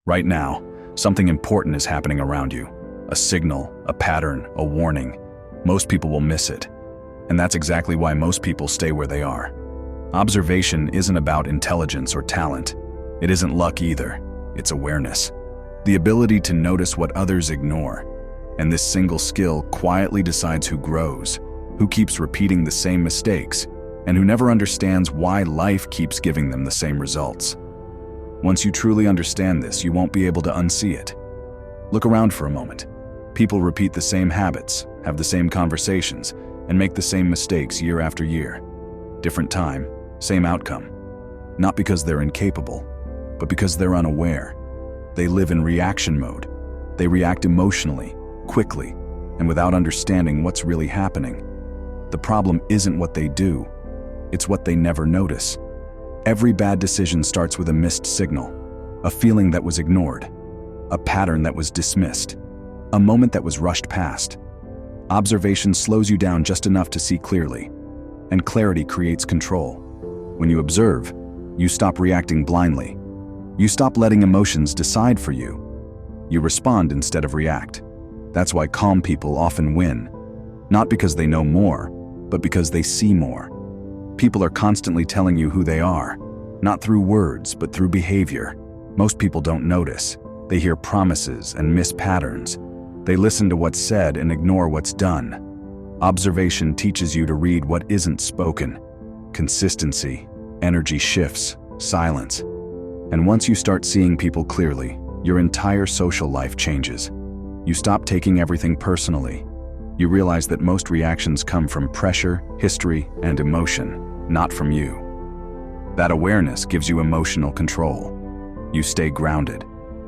Right now, something important is happening around you. A signal, a pattern, a warning. Most people will miss it. And that's exactly why most people stay where they are. Observation isn't about intelligence or talent. It isn't luck either. It's awareness. The ability to notice what others ignore. And this single skill quietly decides who grows, who keeps repeating the same mistakes, and who never understands why life keeps giving them the same results. Once you truly understand this, you won't be able to unsee it. Look around for a moment. People repeat the same habits, have the same conversations, and make the same mistakes year after year. Different time, same outcome. Not because they're incapable, but because they're unaware. They live in reaction mode. They react emotionally, quickly, and without understanding what's really happening. The problem isn't what they do, it's what they never notice. Every bad decision starts with a missed signal, a feeling that was ignored, a pattern that was dismissed, a moment that was rushed past. Observation slows you down just enough to see clearly, and clarity creates control. When you observe, you stop reacting blindly. You stop letting emotions decide for you. You respond instead of react. That's why calm people often win, not because they know more, but because they see more. People are constantly telling you who they are, not through words, but through behavior. Most people don't notice. They hear promises and miss patterns. They listen to what's said and ignore what's done. Observation teaches you to read what isn't spoken. Consistency, energy shifts, silence. And once you start seeing people clearly, your entire social life changes. You stop taking everything personally. You realize that most reactions come from pressure, history, and emotion, not from you. That awareness gives you emotional control. You stay grounded.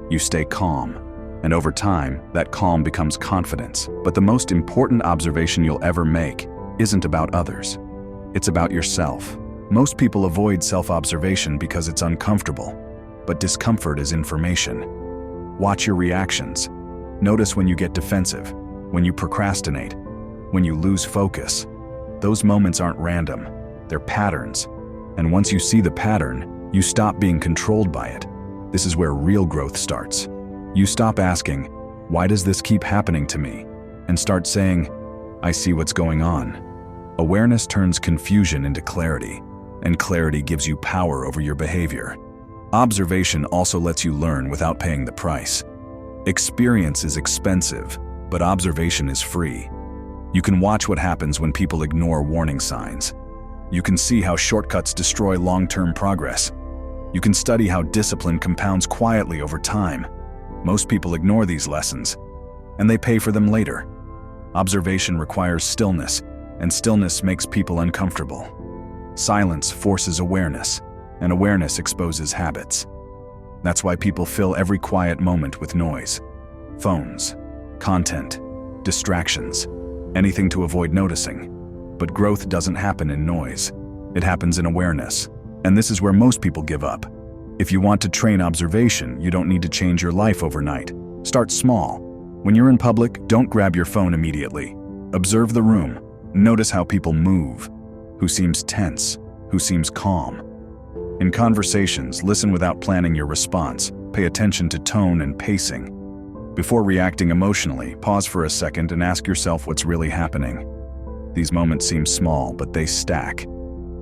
You stay calm. And over time, that calm becomes confidence. But the most important observation you'll ever make isn't about others. It's about yourself. Most people avoid self-observation because it's uncomfortable. But discomfort is information. Watch your reactions. Notice when you get defensive, when you procrastinate, when you lose focus. Those moments aren't random. They're patterns. And once you see the pattern, you stop being controlled by it. This is where real growth starts. You stop asking, "Why does this keep happening to me?" and start saying, "I see what's going on." Awareness turns confusion into clarity, and clarity gives you power over your behavior. Observation also lets you learn without paying the price. Experience is expensive, but observation is free. You can watch what happens when people ignore warning signs. You can see how shortcuts destroy long-term progress. You can study how discipline compounds quietly over time. Most people ignore these lessons, and they pay for them later. Observation requires stillness, and stillness makes people uncomfortable. Silence forces awareness, and awareness exposes habits. That's why people fill every quiet moment with noise. Phones, content, distractions, anything to avoid noticing. But growth doesn't happen in noise. It happens in awareness. And this is where most people give up. If you want to train observation, you don't need to change your life overnight. Start small. When you're in public, don't grab your phone immediately. Observe the room. Notice how people move. Who seems tense? Who seems calm? In conversations, listen without planning your response. Pay attention to tone and pacing. Before reacting emotionally, pause for a second and ask yourself what's really happening. These moments seem small, but they stack.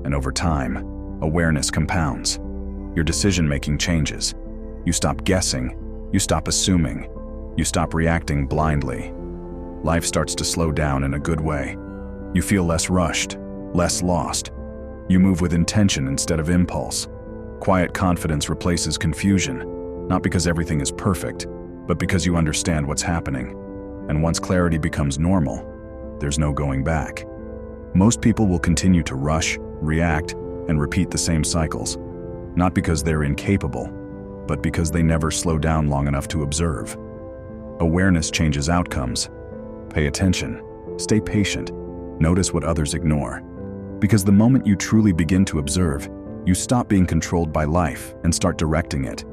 And over time, awareness compounds. Your decision-making changes. You stop guessing. You stop assuming. You stop reacting blindly. Life starts to slow down in a good way. You feel less rushed, less lost. You move with intention instead of impulse. Quiet confidence replaces confusion, not because everything is perfect, but because you understand what's happening. And once clarity becomes normal, there's no going back. Most people will continue to rush, react, and repeat the same cycles, not because they're incapable, but because they never slow down long enough to observe. Awareness changes outcomes. Pay attention. Stay patient. Notice what others ignore. Because the moment you truly begin to observe, you stop being controlled by life and start directing it.